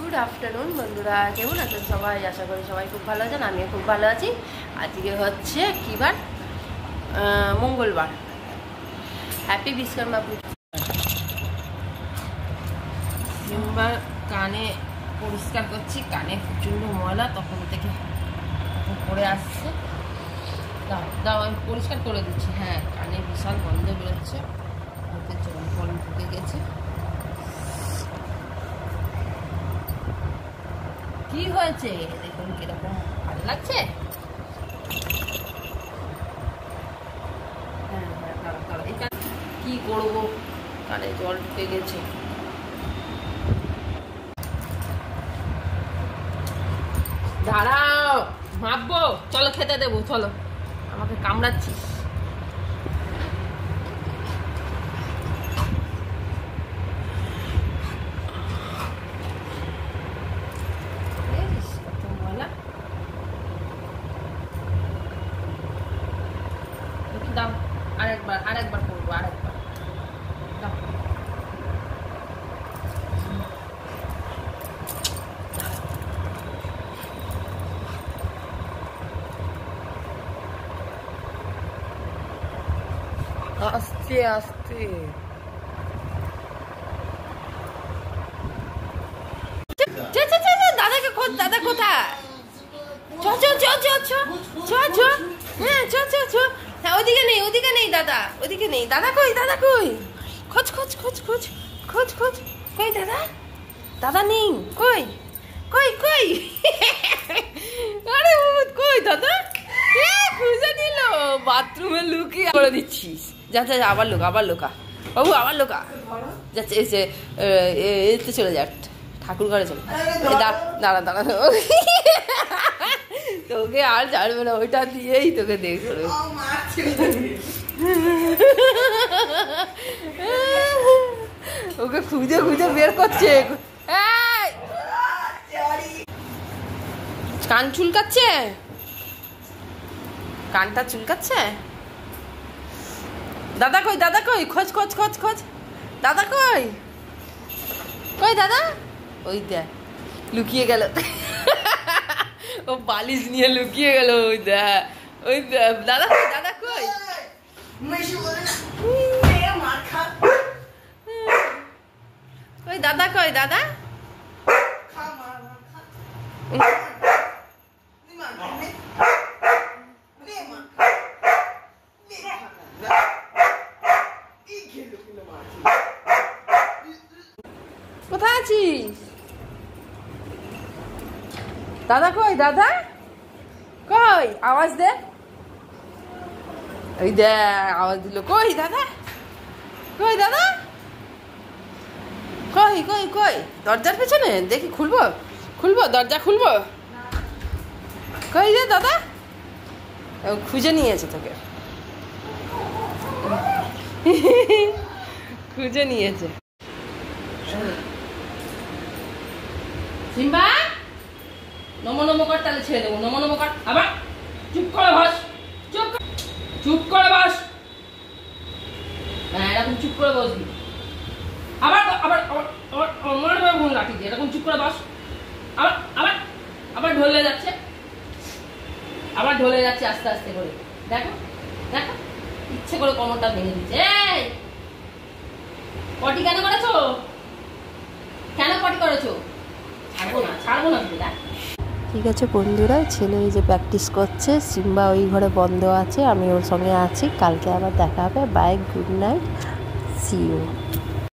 Good afternoon বন্ধুরা, কেমন আছেন সবাই? আশা করি সবাই খুব ভালো আছেন, আমিও খুব ভালো আছি। আজকে হচ্ছে কী বার? মঙ্গলবার। হ্যাপি বিশ্বকর্মা পুজো। সিম্বার কানে পরিষ্কার করছি, কানে প্রচণ্ড ময়লা তখন থেকে পড়ে আসছে। দাও আমি পরিষ্কার করে দিচ্ছি। হ্যাঁ, কানে বিশাল গন্ধ বেরোচ্ছে, ওতে জল ফল ঢুকে গেছে। কি হয়েছে দেখুন, কিরকম ভালো লাগছে। হ্যাঁ এটা কি করবো, কানে জল ঢুকে গেছে। দাঁড়াও, ভাববো। চলো খেতে দেবো, চলো। আমাকে কামড়াচ্ছিস। দাও, আরেকবার করবো, আরেকবার দাও। আস্তে আস্তে দাদাকে খোঁজ। দাদা কোথায়? হ্যাঁ, ওদিকে নেই, ওদিকে নেই দাদা, ওদিকে নেই দাদা। কই দাদা, কই? খোঁজ খোঁজ খোঁজ খোঁজ খোঁজ খোঁজ। কই দাদা? দাদা নেই। কই কই কই? আরে কই দাদা? খুঁজে নিল, বাথরুমে লুকিয়ে করে দিচ্ছিস। যা যা, আবার লোকা, আবার লোকা বাবু, আবার লোকা যাচ্ছে। এসে এতে চলে যাক, ঠাকুর ঘরে চলে। দাঁড়া দাঁড়া, তোকে আর ছাড়বে না, ওইটা দিয়েই তোকে দেখবে। ওকে খুঁজে খুঁজে বের করছে। কান চুলকাচ্ছে, কানটা চুলকাচ্ছে। দাদা কই? দাদা কই? খোঁজ খোঁজ খোঁজ খোঁজ। দাদা কই? কই দাদা? ওই দেখ, লুকিয়ে গেল। ও বালিশ নিয়ে লুকিয়ে গেল। ওই দেখ, ওই দেখ। দাদা কই? দাদা কই? কই দাদা? কই দাদা? কোথায় আছিস? দাদা কই? দাদা কই? আওয়াজ দে। ওই দেখ, আওয়াজ দিল। কই দাদা? কই দাদা? কই কই কই? দরজার পেছনে দেখি, খুলবো খুলবো, দরজা খুলবো। কই রে দাদা? খুঁজে নিয়েছে তোকে, খুঁজে নিয়েছে। সিম্বা, নমো নমো কর, তাহলে ছেড়ে দেবো। নমো নমো কর। আবার চুপ করে বস, চুপ করে বস। হ্যাঁ, এরকম চুপ করে বসবি। আবার আবার আবার মনে করে ভুল রাখি, এরকম চুপ করে বস। আবার আবার আবার ঢলে যাচ্ছে, আবার ঢলে যাচ্ছে আস্তে আস্তে করে। দেখো দেখো, ইচ্ছে করে কোমরটা ভেঙে দিচ্ছে। এই পটি কেন করেছো? কেন পটি করেছো? ছাড়বো না, ছাড়বো না। ঠিক আছে বন্ধুরা, ছেলে এই যে প্র্যাকটিস করছে। সিম্বা ওই ঘরে বন্ধ আছে, আমি ওর সঙ্গে আছি। কালকে আবার দেখা হবে। Bye, good night, see you.